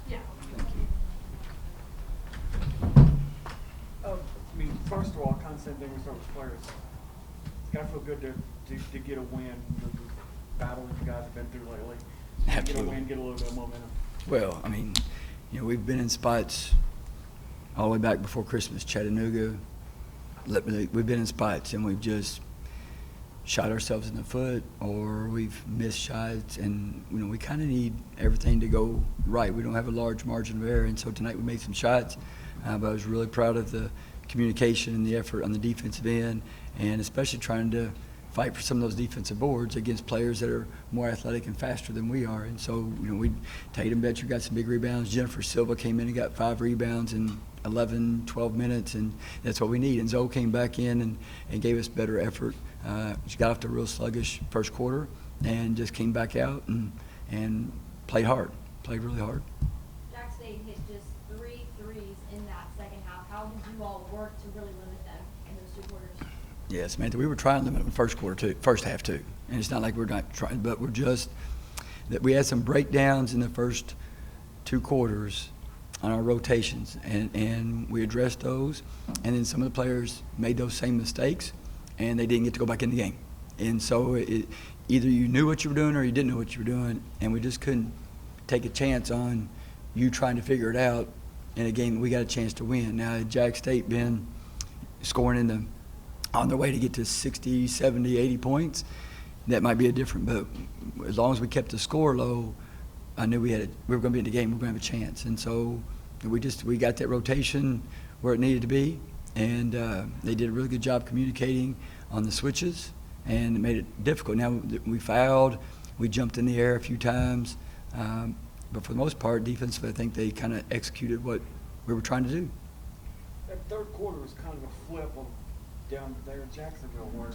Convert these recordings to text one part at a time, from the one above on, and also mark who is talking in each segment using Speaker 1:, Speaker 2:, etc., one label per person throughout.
Speaker 1: Yeah.
Speaker 2: Thank you.
Speaker 3: I mean, first of all, kind of same thing we start with players. It's got to feel good to get a win. The battle you guys have been through lately.
Speaker 2: Absolutely.
Speaker 3: Get a win, get a little bit of momentum.
Speaker 2: Well, I mean, we've been in spots all the way back before Christmas, Chattanooga. We've been in spots and we've just shot ourselves in the foot, or we've missed shots, and we kind of need everything to go right. We don't have a large margin of error, and so tonight we made some shots, but I was really proud of the communication and the effort on the defensive end, and especially trying to fight for some of those defensive boards against players that are more athletic and faster than we are. And so, Tatum Betcher got some big rebounds. Jennifer Silva came in and got 5 rebounds in 11, 12 minutes, and that's what we need. And Zoe came back in and gave us better effort. She got off to a real sluggish first quarter and just came back out and played really hard.
Speaker 1: Jack State hit just 3 threes in that second half. How did you all work to really limit them in those 2 quarters?
Speaker 2: Yeah, Samantha, we were trying to limit them first half too. And it's not like we're not trying, but we're just that we had some breakdowns in the first 2 quarters on our rotations, and we addressed those, and then some of the players made those same mistakes, and they didn't get to go back in the game. And so either you knew what you were doing or you didn't know what you were doing, and we just couldn't take a chance on you trying to figure it out in a game that we got a chance to win. Now, had Jack State been scoring on their way to get to 60, 70, 80 points, that might be a different, but as long as we kept the score low, I knew we were going to be in the game, we were going to have a chance. And so we got that rotation where it needed to be, and they did a really good job communicating on the switches, and it made it difficult. Now, we fouled, we jumped in the air a few times, but for the most part, defensively, I think they kind of executed what we were trying to do.
Speaker 3: That third quarter was kind of a flip down there in Jacksonville where,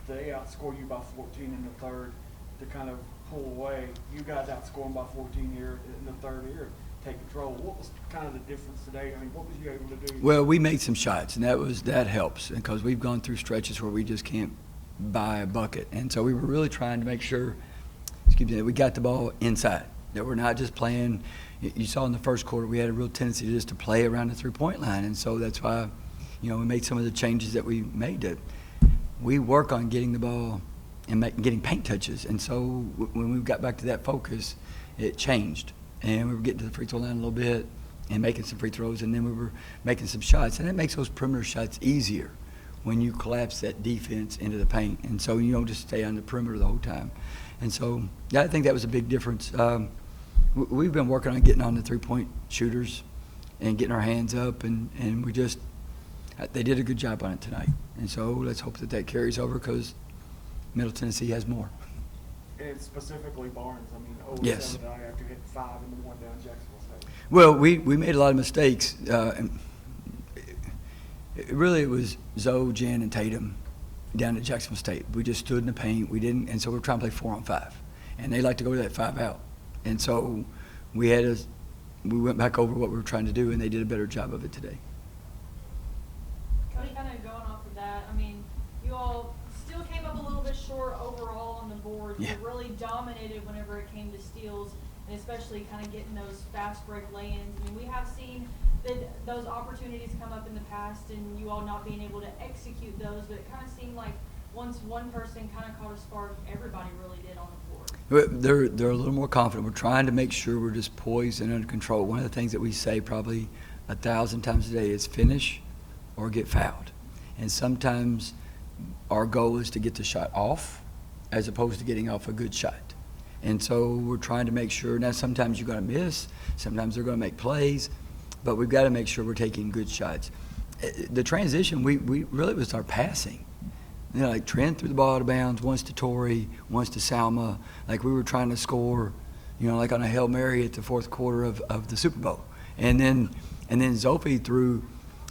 Speaker 3: they outscored you by 14 in the third to kind of pull away. You guys outscoring by 14 here in the third here, take control. What was kind of the difference today? I mean, what was you able to do?
Speaker 2: Well, we made some shots, and that helps because we've gone through stretches where we just can't buy a bucket. And so we were really trying to make sure, that we got the ball inside, that we're not just playing. You saw in the first quarter we had a real tendency just to play around the three-point line, and so that's why, we made some of the changes that we made. We work on getting the ball and getting paint touches, and so when we got back to that focus, it changed, and we were getting to the free throw line a little bit and making some free throws, and then we were making some shots, and it makes those perimeter shots easier when you collapse that defense into the paint, and so you don't just stay on the perimeter the whole time. And so I think that was a big difference. We've been working on getting on the three-point shooters and getting our hands up, and they did a good job on it tonight. And so let's hope that carries over because Middle Tennessee has more.
Speaker 3: And specifically Barnes. I mean,
Speaker 2: Yes.
Speaker 3: after hitting 5 and then 1 down Jacksonville State.
Speaker 2: Well, we made a lot of mistakes. And it was Zoe, Jen, and Tatum down at Jacksonville State. We just stood in the paint. We didn't, and so we're trying to play 4-on-5, and they like to go to that 5 out. And so we went back over what we were trying to do, and they did a better job of it today.
Speaker 1: Cody, kind of going off of that, I mean, you all still came up a little bit short overall on the board.
Speaker 2: Yeah.
Speaker 1: You really dominated whenever it came to steals, and especially kind of getting those fast break lay-ins. I mean, we have seen those opportunities come up in the past and you all not being able to execute those, but it kind of seemed like once one person kind of caught a spark, everybody really did on the board.
Speaker 2: They're a little more confident. We're trying to make sure we're just poised and under control. One of the things that we say probably 1,000 times a day is finish or get fouled. And sometimes our goal is to get the shot off as opposed to getting off a good shot. And so we're trying to make sure. Now sometimes you're going to miss, sometimes they're going to make plays, but we've got to make sure we're taking good shots. The transition, we really was our passing. Like Trent threw the ball out of bounds, once to Tori, once to Salma. Like we were trying to score, like on a Hail Mary at the fourth quarter of the Super Bowl. And then Zophie threw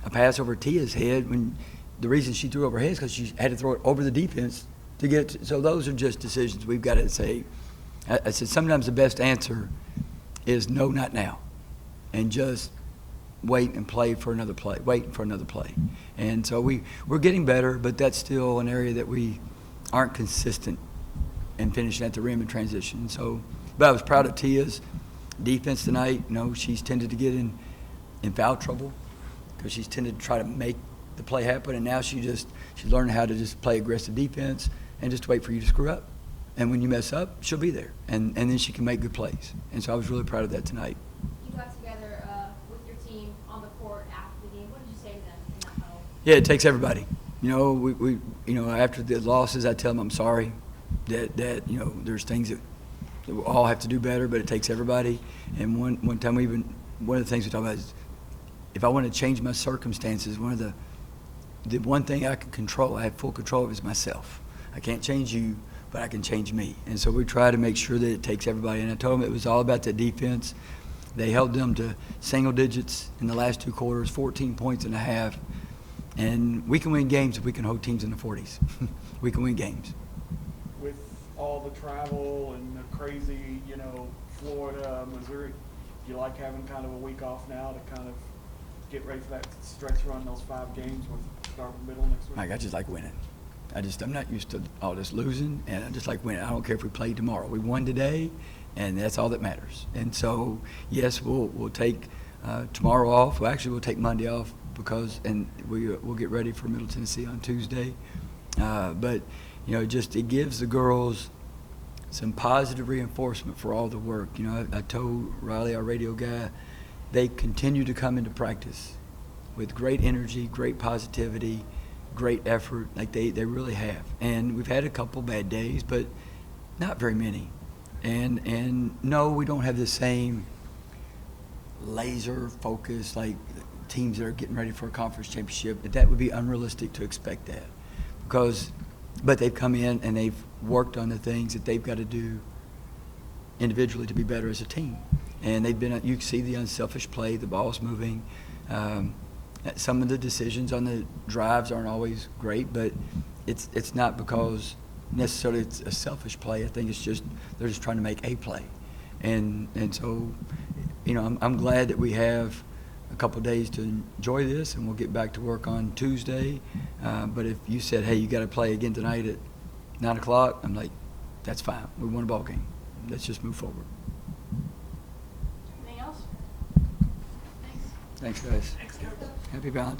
Speaker 2: a pass over Tia's head when the reason she threw over her head is because she had to throw it over the defense to get it. So those are just decisions we've got to say. I said sometimes the best answer is no, not now, and just wait and play for another play, wait for another play. And so we're getting better, but that's still an area that we aren't consistent in finishing at the rim in transition. So But I was proud of Tia's defense tonight. You know, she's tended to get in foul trouble because she's tended to try to make the play happen, and now she's learned how to just play aggressive defense and just wait for you to screw up. And when you mess up, she'll be there, and then she can make good plays. And so I was really proud of that tonight.
Speaker 4: You got together with your team on the court after the game. What did you say to them in that huddle?
Speaker 2: Yeah, it takes everybody. You know, we you know, after the losses, I tell them I'm sorry that you know, there's things that we all have to do better, but it takes everybody. And one time one of the things we talk about is if I want to change my circumstances, the one thing I can control, I have full control of, is myself. I can't change you, but I can change me. And so we try to make sure that it takes everybody. And I told them it was all about the defense. They held them to single digits in the last 2 quarters, 14 points and a half. And we can win games if we can hold teams in the 40s. We can win games.
Speaker 3: With all the travel and the crazy, you know, Florida, Missouri, do you like having kind of a week off now to kind of get ready for that stretch run, those 5 games with start in the middle next week?
Speaker 2: Mike, I just like winning. I'm not used to all this losing, and I just like winning. I don't care if we play tomorrow. We won today, and that's all that matters. And so, yes, we'll take tomorrow off. Well, actually, we'll take Monday off and we'll get ready for Middle Tennessee on Tuesday. But you know, it gives the girls some positive reinforcement for all the work. You know, I told Riley, our radio guy, they continue to come into practice with great energy, great positivity, great effort, like they really have. And we've had a couple bad days, but not very many. And no, we don't have the same laser focus like teams that are getting ready for a conference championship. That would be unrealistic to expect that. But they've come in and they've worked on the things that they've got to do individually to be better as a team. And you can see the unselfish play, the ball's moving. Some of the decisions on the drives aren't always great, but it's not because necessarily it's a selfish play. I think it's just they're just trying to make a play. And so, you know, I'm glad that we have a couple of days to enjoy this, and we'll get back to work on Tuesday. But if you said, hey, you got to play again tonight at 9 o'clock, I'm like, that's fine. We won a ball game. Let's just move forward.
Speaker 4: Anything else? Thanks.
Speaker 2: Thanks, guys. Happy Valentine's.